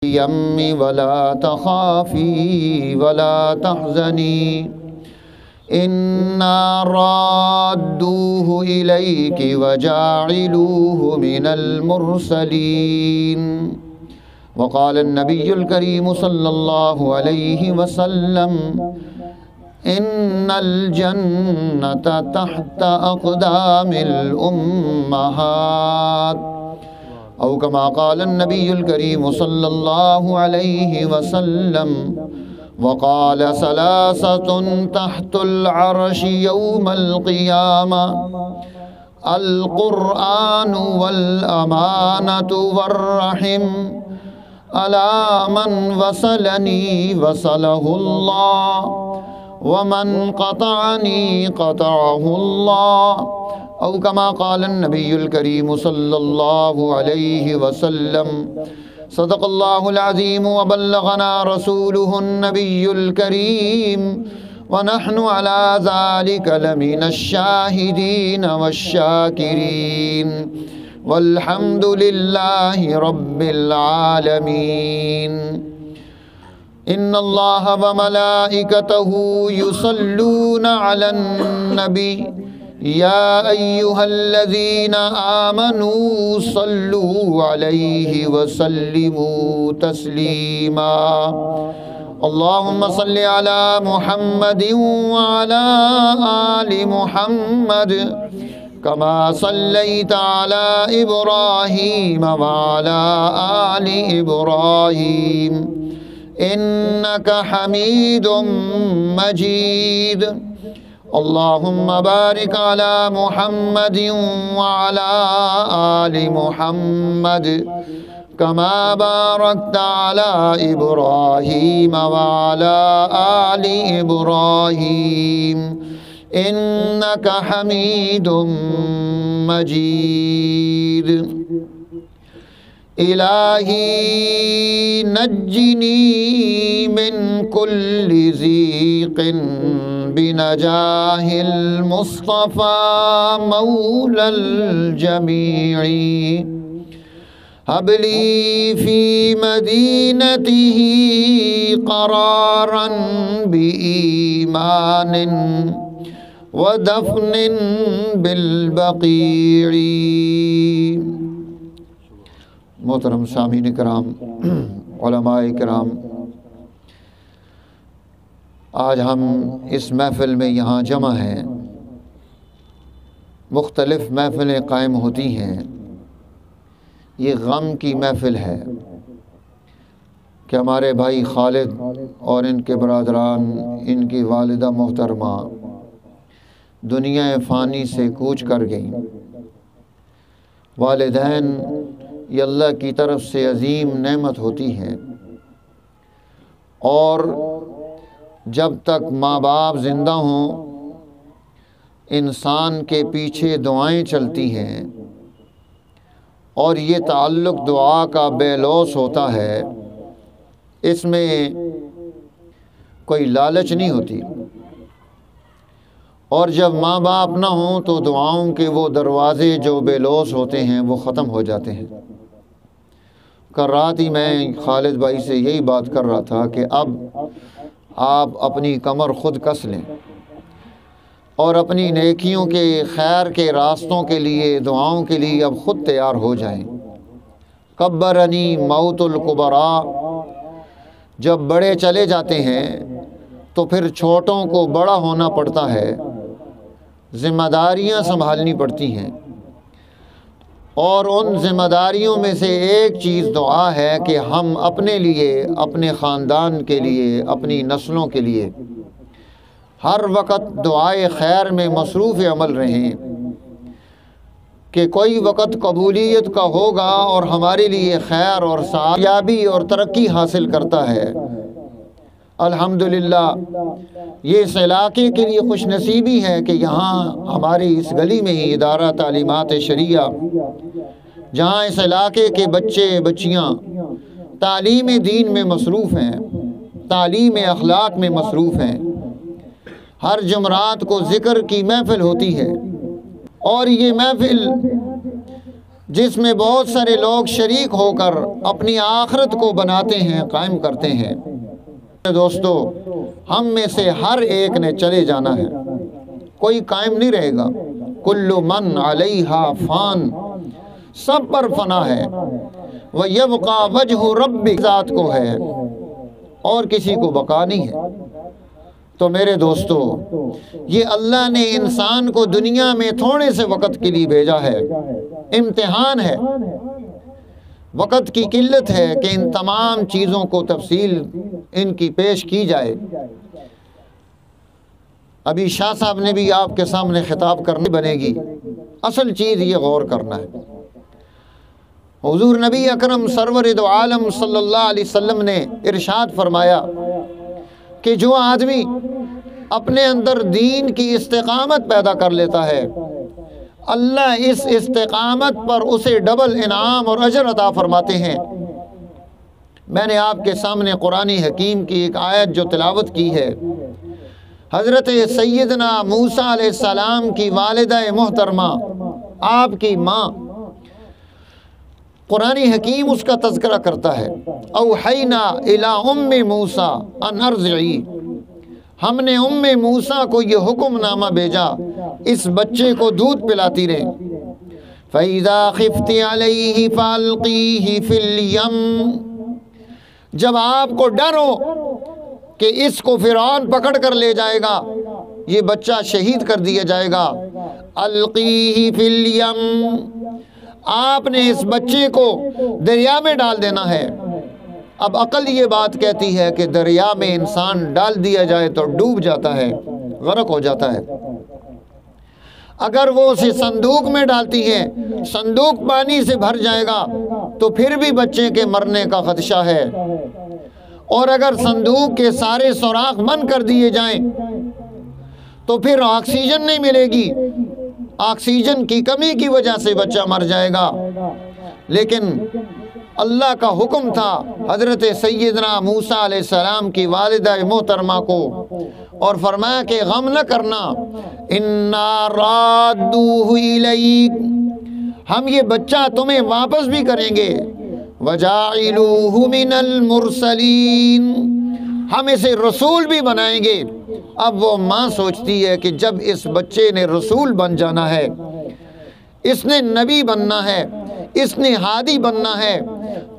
یمی ولا تخافی ولا تحزنی انا رادوه الیک وجاعلوه من المرسلین۔ وقال النبی الکریم صلی اللہ علیہ وسلم ان الجنة تحت اقدام الامہات، او کما قال النبی الکریم صلی اللہ علیہ وسلم وقال ثلاثة تحت العرش یوم القیامة القرآن والامانة والرحم الا من وصلنی وصلہ اللہ ومن قطعنی قطعہ اللہ، او کما قال النبی الکریم صلی اللہ علیہ وسلم صدق اللہ العظیم وبلغنا رسولہ النبی الکریم ونحن على ذلك لمن الشاہدین والشاکرین والحمد للہ رب العالمین۔ ان اللہ وملائکتہ یصلون علی النبی یا ایہا الذین آمنوا صلوا علیہ وسلموا تسلیما۔ اللہم صل علی محمد وعلی آل محمد کما صلیت علی ابراہیم وعلی آل ابراہیم انک حمید مجید۔ اللہم بارک علی محمد وعلی آل محمد کما بارکت علی ابراہیم وعلی آل ابراہیم انک حمید مجید۔ الہی نجنی من کل ضیق بنجاہ المصطفى مولا الجمیع، هب لی فی مدینته قرارا بإیمان ودفن بالبقیع۔ محترم سامعین کرام، علماء کرام، آج ہم اس محفل میں یہاں جمع ہیں۔ مختلف محفلیں قائم ہوتی ہیں، یہ غم کی محفل ہے کہ ہمارے بھائی خالد اور ان کے برادران، ان کی والدہ محترمہ دنیا فانی سے کوچ کر گئیں۔ والدین یہ اللہ کی طرف سے عظیم نعمت ہوتی ہے، اور جب تک ماں باپ زندہ ہوں انسان کے پیچھے دعائیں چلتی ہیں، اور یہ تعلق دعا کا بے لوث ہوتا ہے، اس میں کوئی لالچ نہیں ہوتی، اور جب ماں باپ نہ ہوں تو دعاؤں کے وہ دروازے جو بے لوث ہوتے ہیں وہ ختم ہو جاتے ہیں۔ کل رات ہی میں خالد بھائی سے یہی بات کر رہا تھا کہ اب آپ اپنی کمر خود کس لیں اور اپنی نیکیوں کے خیر کے راستوں کے لیے، دعاؤں کے لیے اب خود تیار ہو جائیں۔ کبرنی موت الکبراء، جب بڑے چلے جاتے ہیں تو پھر چھوٹوں کو بڑا ہونا پڑتا ہے، ذمہ داریاں سنبھالنی پڑتی ہیں، اور ان ذمہ داریوں میں سے ایک چیز دعا ہے کہ ہم اپنے لیے، اپنے خاندان کے لیے، اپنی نسلوں کے لیے ہر وقت دعائے خیر میں مصروف عمل رہیں، کہ کوئی وقت قبولیت کا ہوگا اور ہمارے لیے خیر اور سعادت اور ترقی حاصل کرتا ہے۔ الحمدللہ یہ اس علاقے کے لیے خوش نصیبی ہے کہ یہاں ہماری اس گلی میں ہی ادارہ تعلیمات شرعیہ، جہاں اس علاقے کے بچے بچیاں تعلیم دین میں مصروف ہیں، تعلیم اخلاق میں مصروف ہیں، ہر جمعرات کو ذکر کی محفل ہوتی ہے، اور یہ محفل جس میں بہت سارے لوگ شریک ہو کر اپنی آخرت کو بناتے ہیں، قائم کرتے ہیں۔ دوستو، ہم میں سے ہر ایک نے چلے جانا ہے، کوئی قائم نہیں رہے گا۔ کل من علیہا فان، سب پر فنا ہے۔ وَيَبْقَى وَجْهُ رَبِّكَ، ذات کو ہے اور کسی کو بقا نہیں ہے۔ تو میرے دوستو، یہ اللہ نے انسان کو دنیا میں تھوڑے سے وقت کے لیے بھیجا ہے، امتحان ہے، وقت کی قلت ہے کہ ان تمام چیزوں کو تفصیل ان کی پیش کی جائے۔ ابھی شاہ صاحب نے بھی آپ کے سامنے خطاب کرنی بنے گی۔ اصل چیز یہ غور کرنا ہے۔ حضور نبی اکرم سرور دو عالم صلی اللہ علیہ وسلم نے ارشاد فرمایا کہ جو آدمی اپنے اندر دین کی استقامت پیدا کر لیتا ہے، اللہ اس استقامت پر اسے ڈبل انعام اور اجر عطا فرماتے ہیں۔ میں نے آپ کے سامنے قرآن حکیم کی ایک آیت جو تلاوت کی ہے، حضرت سیدنا موسیٰ علیہ السلام کی والدہ محترمہ، آپ کی ماں، قرآن حکیم اس کا تذکرہ کرتا ہے۔ اوحینا الی ام موسیٰ ان ارضعی، ہم نے ام موسیٰ کو یہ حکم نامہ بھیجا، اس بچے کو دودھ پلاتی رہے۔ فَإِذَا خِفْتِ عَلَيْهِ فَأَلْقِيهِ فِي الْيَمِّ، جب آپ کو ڈر ہو کہ اس کو فرعون پکڑ کر لے جائے گا، یہ بچہ شہید کر دیا جائے گا، القیہ فی الیم، آپ نے اس بچے کو دریا میں ڈال دینا ہے۔ اب عقل یہ بات کہتی ہے کہ دریا میں انسان ڈال دیا جائے تو ڈوب جاتا ہے، غرق ہو جاتا ہے۔ اگر وہ اسے صندوق میں ڈالتی ہے، صندوق پانی سے بھر جائے گا تو پھر بھی بچے کے مرنے کا خدشہ ہے۔ اور اگر صندوق کے سارے سوراخ بند کر دیے جائیں تو پھر آکسیجن نہیں ملے گی، آکسیجن کی کمی کی وجہ سے بچہ مر جائے گا۔ لیکن اللہ کا حکم تھا حضرت سیدنا موسیٰ علیہ السلام کی والدہ محترمہ کو، اور فرمایا کہ غم نہ کرنا، اِنَّا رَادُّوهُ إِلَيْكَ، ہم یہ بچہ تمہیں واپس بھی کریں گے، وَجَاعِلُوهُ مِنَ الْمُرْسَلِينَ، ہم اسے رسول بھی بنائیں گے۔ اب وہ ماں سوچتی ہے کہ جب اس بچے نے رسول بن جانا ہے، اس نے نبی بننا ہے، اس نے ہادی بننا ہے،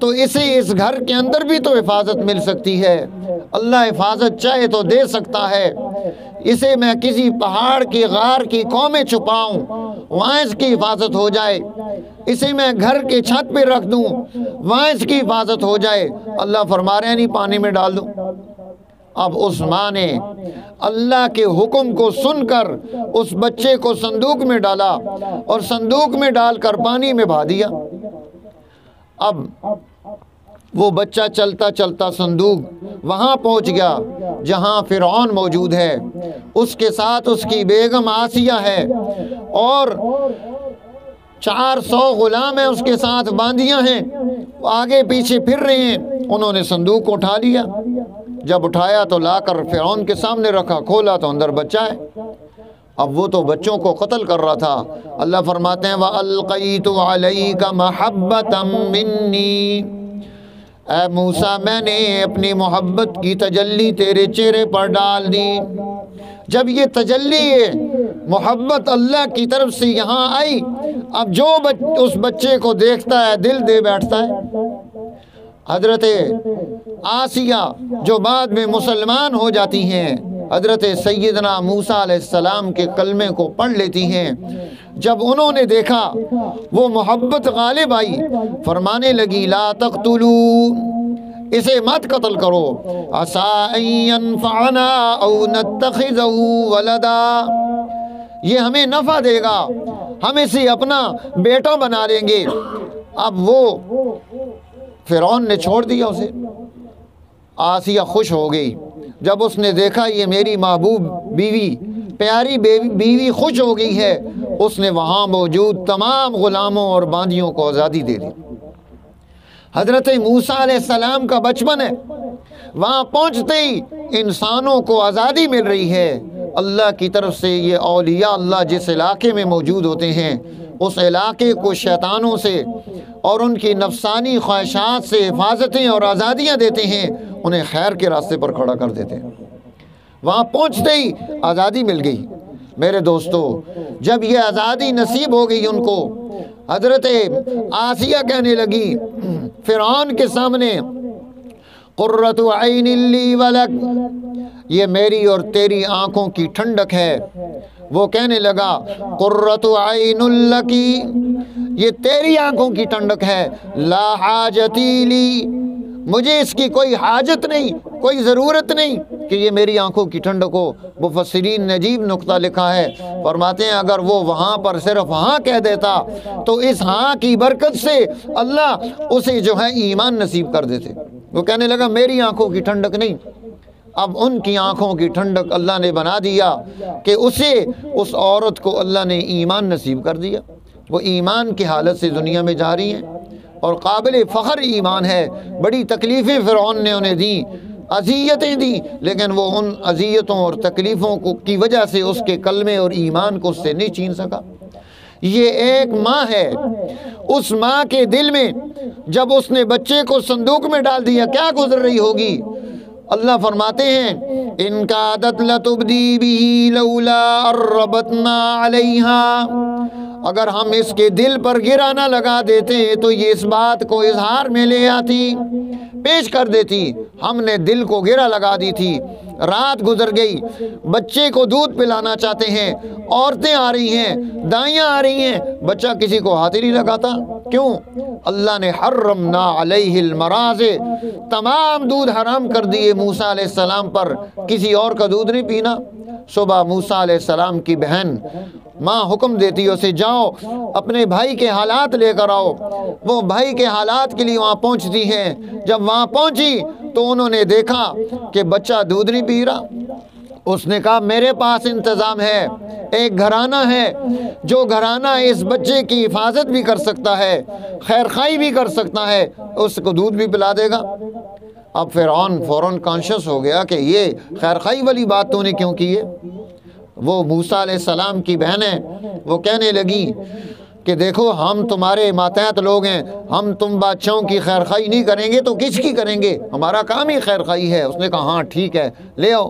تو اسے اس گھر کے اندر بھی تو حفاظت مل سکتی ہے۔ اللہ حفاظت چاہے تو دے سکتا ہے۔ اسے میں کسی پہاڑ کی غار کی کوہ میں چھپاؤں، وہاں اس کی حفاظت ہو جائے۔ اسے میں گھر کے چھت پہ رکھ دوں، وہاں اس کی حفاظت ہو جائے۔ اللہ فرما رہے ہیں نہیں پانی میں ڈال دوں۔ اب اس ماں نے اللہ کے حکم کو سن کر اس بچے کو صندوق میں ڈالا اور صندوق میں ڈال کر پانی میں بہا دیا۔ اب وہ بچہ چلتا چلتا صندوق وہاں پہنچ گیا جہاں فرعون موجود ہے، اس کے ساتھ اس کی بیگم آسیہ ہے اور 400 غلام ہیں اس کے ساتھ، باندیاں ہیں، آگے پیچھے پھر رہے ہیں۔ انہوں نے صندوق کو اٹھا لیا، جب اٹھایا تو لا کر فرعون کے سامنے رکھا، کھولا تو اندر بچہ ہے۔ اب وہ تو بچوں کو قتل کر رہا تھا۔ اللہ فرماتے ہیں وَأَلْقَيْتُ عَلَيْكَ مَحَبَّةً مِّنِّي، اے موسیٰ میں نے اپنی محبت کی تجلی تیرے چہرے پر ڈال دی۔ جب یہ تجلی محبت اللہ کی طرف سے یہاں آئی، اب جو اس بچے کو دیکھتا ہے دل دے بیٹھتا ہے۔ حضرت آسیہ جو بعد میں مسلمان ہو جاتی ہیں، حضرت سیدنا موسیٰ علیہ السلام کے کلمے کو پڑھ لیتی ہیں، جب انہوں نے دیکھا وہ محبت غالب آئی، فرمانے لگی لا تقتلوا، اسے مت قتل کرو، عسیٰ ان ینفعنا او نتخذہ ولدا، یہ ہمیں نفع دے گا، ہم اسے اپنا بیٹا بنا لیں گے۔ اب وہ فرعون نے چھوڑ دیا اسے۔ آسیہ خوش ہو گئی جب اس نے دیکھا یہ میری محبوب بیوی، پیاری بیوی خوش ہو گئی ہے، اس نے وہاں موجود تمام غلاموں اور باندیوں کو آزادی دے دی۔ حضرت موسیٰ علیہ السلام کا بچپن ہے، وہاں پہنچتے ہی انسانوں کو آزادی مل رہی ہے۔ اللہ کی طرف سے یہ اولیاء اللہ جس علاقے میں موجود ہوتے ہیں اس علاقے کو شیطانوں سے اور ان کی نفسانی خواہشات سے حفاظتیں اور آزادیاں دیتے ہیں، انہیں خیر کے راستے پر کھڑا کر دیتے ہیں۔ وہاں پہنچتے ہی آزادی مل گئی۔ میرے دوستو، جب یہ آزادی نصیب ہو گئی ان کو، حضرت آسیہ کہنے لگی فرعون کے سامنے، قرۃ عین لی ولک، یہ میری اور تیری آنکھوں کی ٹھنڈک ہے۔ وہ کہنے لگا قرۃ عین لکی، یہ تیری آنکھوں کی ٹھنڈک ہے، لا حاجتی لی، مجھے اس کی کوئی حاجت نہیں، کوئی ضرورت نہیں کہ یہ میری آنکھوں کی ٹھنڈک ہو۔ مفسرین نے عجیب نقطہ لکھا ہے، فرماتے ہیں اگر وہ وہاں پر صرف ہاں کہہ دیتا تو اس ہاں کی برکت سے اللہ اسے جو ہے ایمان نصیب کر دیتے۔ وہ کہنے لگا میری آنکھوں کی ٹھنڈک نہیں، اب ان کی آنکھوں کی ٹھنڈک اللہ نے بنا دیا کہ اسے، اس عورت کو اللہ نے ایمان نصیب کر دیا۔ وہ ایمان کی حالت سے دنیا میں جا رہی ہیں اور قابل فخر ایمان ہے۔ بڑی تکلیفیں فرعون نے انہیں دیں، اذیتیں دی، لیکن وہ ان اذیتوں اور تکلیفوں کی وجہ سے اس کے کلمے اور ایمان کو اس سے نہیں چھین سکا۔ یہ ایک ماں ہے، اس ماں کے دل میں جب اس نے بچے کو صندوق میں ڈال دیا کیا گزر رہی ہوگی۔ اللہ فرماتے ہیں ان کادت لتبدی بہ لولا ربطنا علیہا، اگر ہم اس کے دل پر گرا نہ لگا دیتے تو یہ اس بات کو اظہار میں لے آتی، پیش کر دیتی، ہم نے دل کو گرا لگا دی تھی۔ رات گزر گئی، بچے کو دودھ پلانا چاہتے ہیں، عورتیں آ رہی ہیں، دائیاں آ رہی ہیں، بچہ کسی کو ہاتھ ہی نہیں لگاتا۔ کیوں؟ اللہ نے حرمنا علیہ المراضع، تمام دودھ حرام کر دیے موسیٰ علیہ السلام پر، کسی اور کا دودھ نہیں پینا۔ صبح موسیٰ علیہ السلام کی بہن ماں حکم دیتی ہے اسے جاؤ اپنے بھائی کے حالات لے کر آؤ۔ وہ بھائی کے حالات کے لیے وہاں پہنچتی ہیں۔ جب وہاں پہنچی تو انہوں نے دیکھا کہ بچہ دودھ نہیں پی رہا۔ اس نے کہا میرے پاس انتظام ہے، ایک گھرانہ ہے جو گھرانہ اس بچے کی حفاظت بھی کر سکتا ہے، خیر خواہی بھی کر سکتا ہے، اس کو دودھ بھی پلا دے گا۔ اب فرعون فوراً کانشس ہو گیا کہ یہ خیر خواہی والی بات تو نے کیوں کی ہے۔ وہ موسیٰ علیہ السلام کی بہنیں وہ کہنے لگی کہ دیکھو ہم تمہارے ماتحت لوگ ہیں، ہم تم بادشاہوں کی خیر خواہی نہیں کریں گے تو کس کی کریں گے، ہمارا کام ہی خیر خواہی ہے۔ اس نے کہا ہاں ٹھیک ہے لے آؤ۔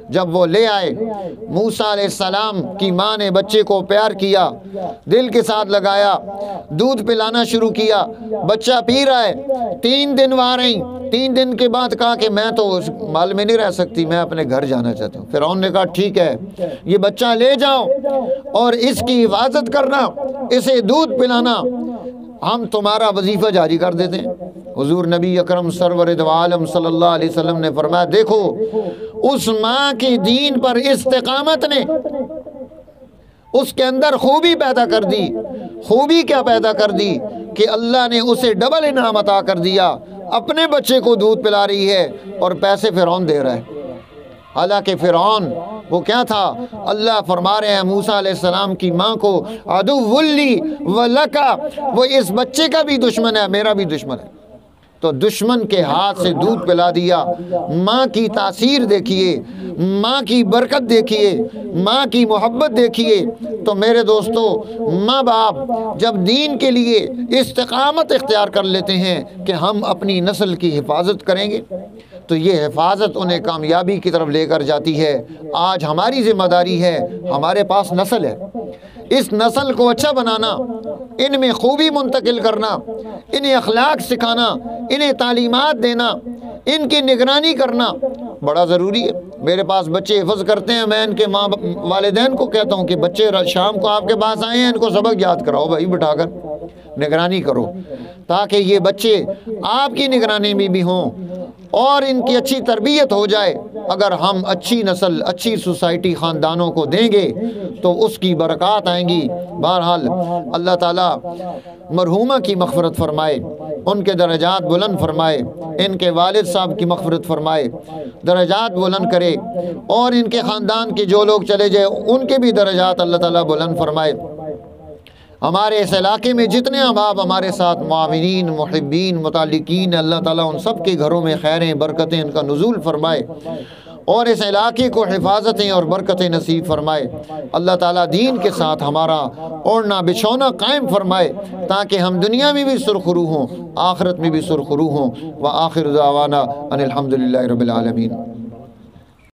جب وہ لے آئے، موسیٰ علیہ السلام کی ماں نے بچے کو پیار کیا، دل کے ساتھ لگایا، دودھ پلانا شروع کیا، بچہ پی رہا ہے۔ 3 دن وہاں رہیں، 3 دن کے بعد کہا کہ میں تو اس مال میں نہیں رہ سکتی، میں اپنے گھر جانا چاہتی ہوں۔ فرعون نے کہا ٹھیک ہے یہ بچہ لے جاؤ اور اس کی حفاظت کرنا، اسے دودھ پلانا، ہم تمہارا وظیفہ جاری کر دیتے ہیں۔ حضور نبی اکرم سرور دو عالم صلی اللہ علیہ وسلم نے فرمایا دیکھو اس ماں کی دین پر استقامت نے اس کے اندر خوبی پیدا کر دی۔ خوبی کیا پیدا کر دی کہ اللہ نے اسے ڈبل انعام عطا کر دیا، اپنے بچے کو دودھ پلا رہی ہے اور پیسے فرعون دے رہا ہے۔ حالانکہ فرعون وہ کیا تھا، اللہ فرما رہے ہیں موسیٰ علیہ السلام کی ماں کو عدو لی ولکا، وہ اس بچے کا بھی دشمن ہے، میرا بھی دشمن ہے۔ تو دشمن کے ہاتھ سے دودھ پلا دیا۔ ماں کی تاثیر دیکھیے، ماں کی برکت دیکھیے، ماں کی محبت دیکھیے۔ تو میرے دوستو، ماں باپ جب دین کے لیے استقامت اختیار کر لیتے ہیں کہ ہم اپنی نسل کی حفاظت کریں گے تو یہ حفاظت انہیں کامیابی کی طرف لے کر جاتی ہے۔ آج ہماری ذمہ داری ہے، ہمارے پاس نسل ہے، اس نسل کو اچھا بنانا، ان میں خوبی منتقل کرنا، انہیں اخلاق سکھانا، انہیں تعلیمات دینا، ان کی نگرانی کرنا بڑا ضروری ہے۔ میرے پاس بچے حفظ کرتے ہیں، میں ان کے والدین کو کہتا ہوں کہ بچے شام کو آپ کے پاس آئے ہیں، ان کو سبق یاد کراؤ بھائی، بٹھا کر نگرانی کرو تاکہ یہ بچے آپ کی نگرانی میں بھی ہوں اور ان کی اچھی تربیت ہو جائے۔ اگر ہم اچھی نسل، اچھی سوسائٹی خاندانوں کو دیں گے تو اس کی برکات آئیں گی۔ بہرحال اللہ تعالیٰ مرحومہ کی مغفرت فرمائے، ان کے درجات بلند فرمائے، ان کے والد صاحب کی مغفرت فرمائے، درجات بلند کرے، اور ان کے خاندان کے جو لوگ چلے جائے ان کے بھی درجات اللہ تعالیٰ بلند فرمائے۔ ہمارے اس علاقے میں جتنے احباب ہمارے ساتھ معاونین، محبین، متعلقین، اللہ تعالیٰ ان سب کے گھروں میں خیریں، برکتیں، ان کا نزول فرمائے، اور اس علاقے کو حفاظتیں اور برکتیں نصیب فرمائے۔ اللہ تعالیٰ دین کے ساتھ ہمارا اوڑھنا بچھونا قائم فرمائے تاکہ ہم دنیا میں بھی سرخرو ہوں، آخرت میں بھی سرخرو ہوں۔ وآخر دعوانا ان الحمدللہ رب العالمین۔